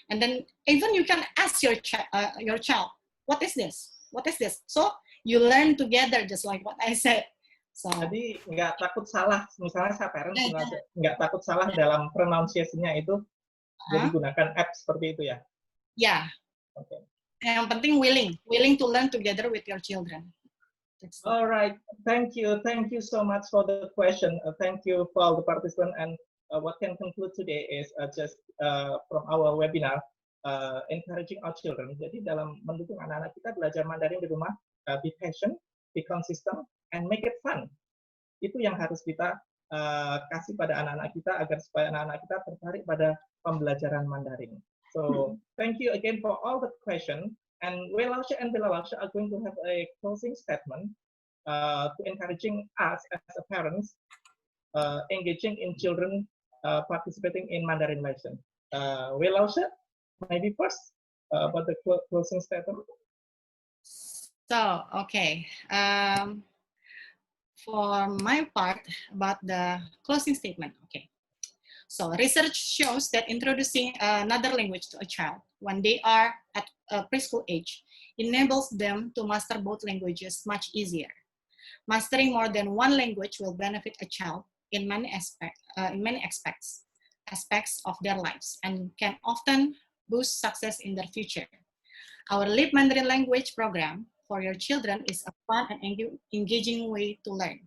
C: and then even you can ask your child, what is this? What is this? So you learn together, just like what I said. So,
A: jadi nggak takut salah, misalnya saya parents nggak takut salah dalam pronunciation-nya itu, jadi gunakan app seperti itu ya?
C: Ya.
A: Okay.
C: Yang penting willing to learn together with your children.
A: All right, thank you so much for the question. Thank you for all the participants, and what can conclude today is just from our webinar, encouraging our children. Jadi dalam mendukung anak-anak kita belajar Mandarin di rumah, be patient, be consistent, and make it fun. Itu yang harus kita kasih pada anak-anak kita agar supaya anak-anak kita tertarik pada pembelajaran Mandarin. So thank you again for all the questions. And Bella Lausche and Bella Lausche are going to have a closing statement to encouraging us as a parents engaging in children participating in Mandarin lesson. Bella Lausche, maybe first about the closing statement.
C: So, okay. For my part, about the closing statement, okay. So research shows that introducing another language to a child when they are at preschool age enables them to master both languages much easier. Mastering more than one language will benefit a child in many aspects of their lives and can often boost success in their future. Our Live Mandarin Language program for your children is a fun and engaging way to learn.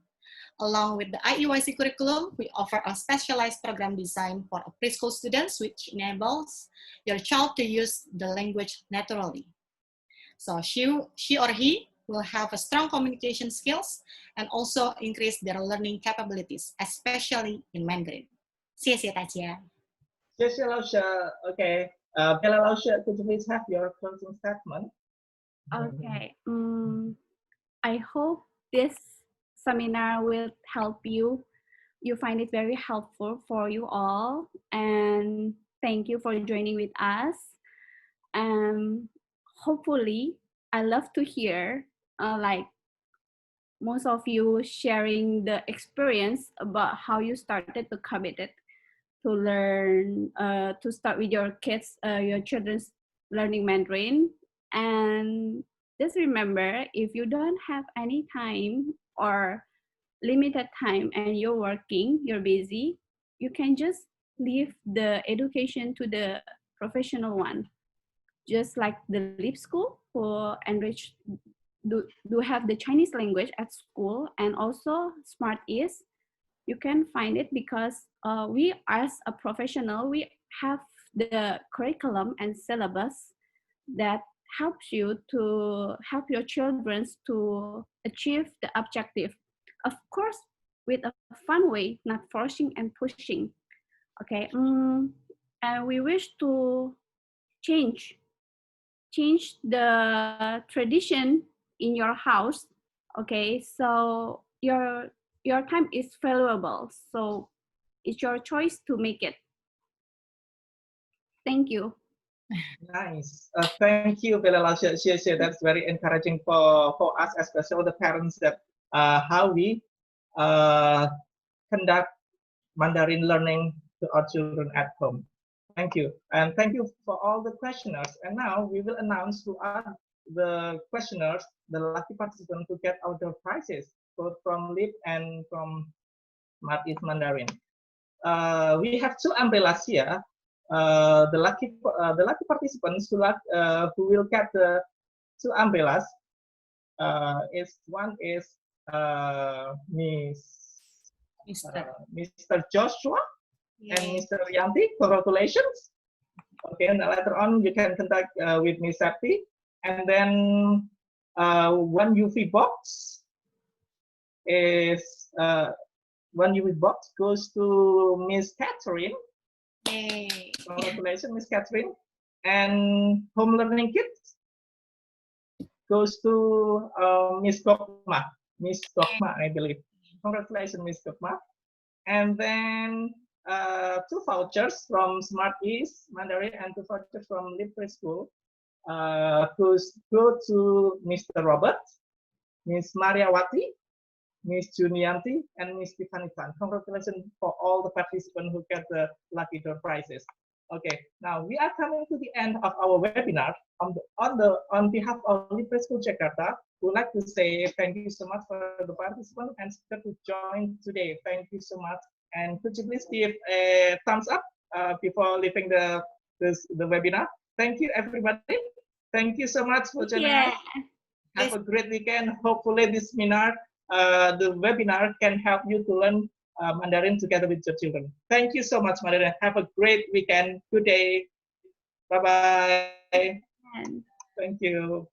C: Along with the IEYC curriculum, we offer a specialized program designed for preschool students, which enables your child to use the language naturally. So she or he will have a strong communication skills and also increase their learning capabilities, especially in Mandarin. 谢谢大家。
A: 谢谢老师。Okay, Bella 老师, could you please have your closing statement?
B: Okay. I hope this seminar will help you. You find it very helpful for you all. And thank you for joining with us. Hopefully, I love to hear like most of you sharing the experience about how you started to committed to learn, to start with your kids, your children's learning Mandarin. And just remember, if you don't have any time or limited time and you're working, you're busy, you can just leave the education to the professional one. Just like the LEAP school for enrich, do have the Chinese language at school, and also Smart East. You can find it because we as a professional, we have the curriculum and syllabus that helps you to help your children to achieve the objective. Of course, with a fun way, not forcing and pushing. Okay, and we wish to change the tradition in your house. Okay, so your time is valuable, so it's your choice to make it. Thank you.
A: Nice. Thank you, Bella Lau. That's very encouraging for us, especially the parents, that how we conduct Mandarin learning to our children at home. Thank you. And thank you for all the questioners. And now we will announce to us the questioners, the lucky participants who get outdoor prizes, both from LEAP and from Smart East Mandarin. We have two umbrellas here. The lucky participants who will get the two umbrellas one is Mr. Joshua and Mr. Yanti. Congratulations. Okay, and later on you can contact with Miss Sapti. And then one UV box is one UV box goes to Miss Catherine.
C: Yay.
A: Congratulations, Miss Catherine. And home learning kit goes to Miss Gokma. Miss Gokma, I believe. Congratulations, Miss Gokma. And then two vouchers from Smart East Mandarin and two vouchers from LEAP Preschool go to Mr. Robert, Miss Mariawati, Miss Junianti, and Miss Tiffany Tan. Congratulations for all the participants who get the lucky draw prizes. Okay, now we are coming to the end of our webinar. On behalf of LEAP Preschool Jakarta, we would like to say thank you so much for the participants and to join today. Thank you so much. And could you please give a thumbs up before leaving the webinar? Thank you, everybody. Thank you so much for joining us. Have a great weekend. Hopefully this webinar, the webinar can help you to learn Mandarin together with your children. Thank you so much, Mandarin. Have a great weekend. Good day. Bye-bye. Thank you.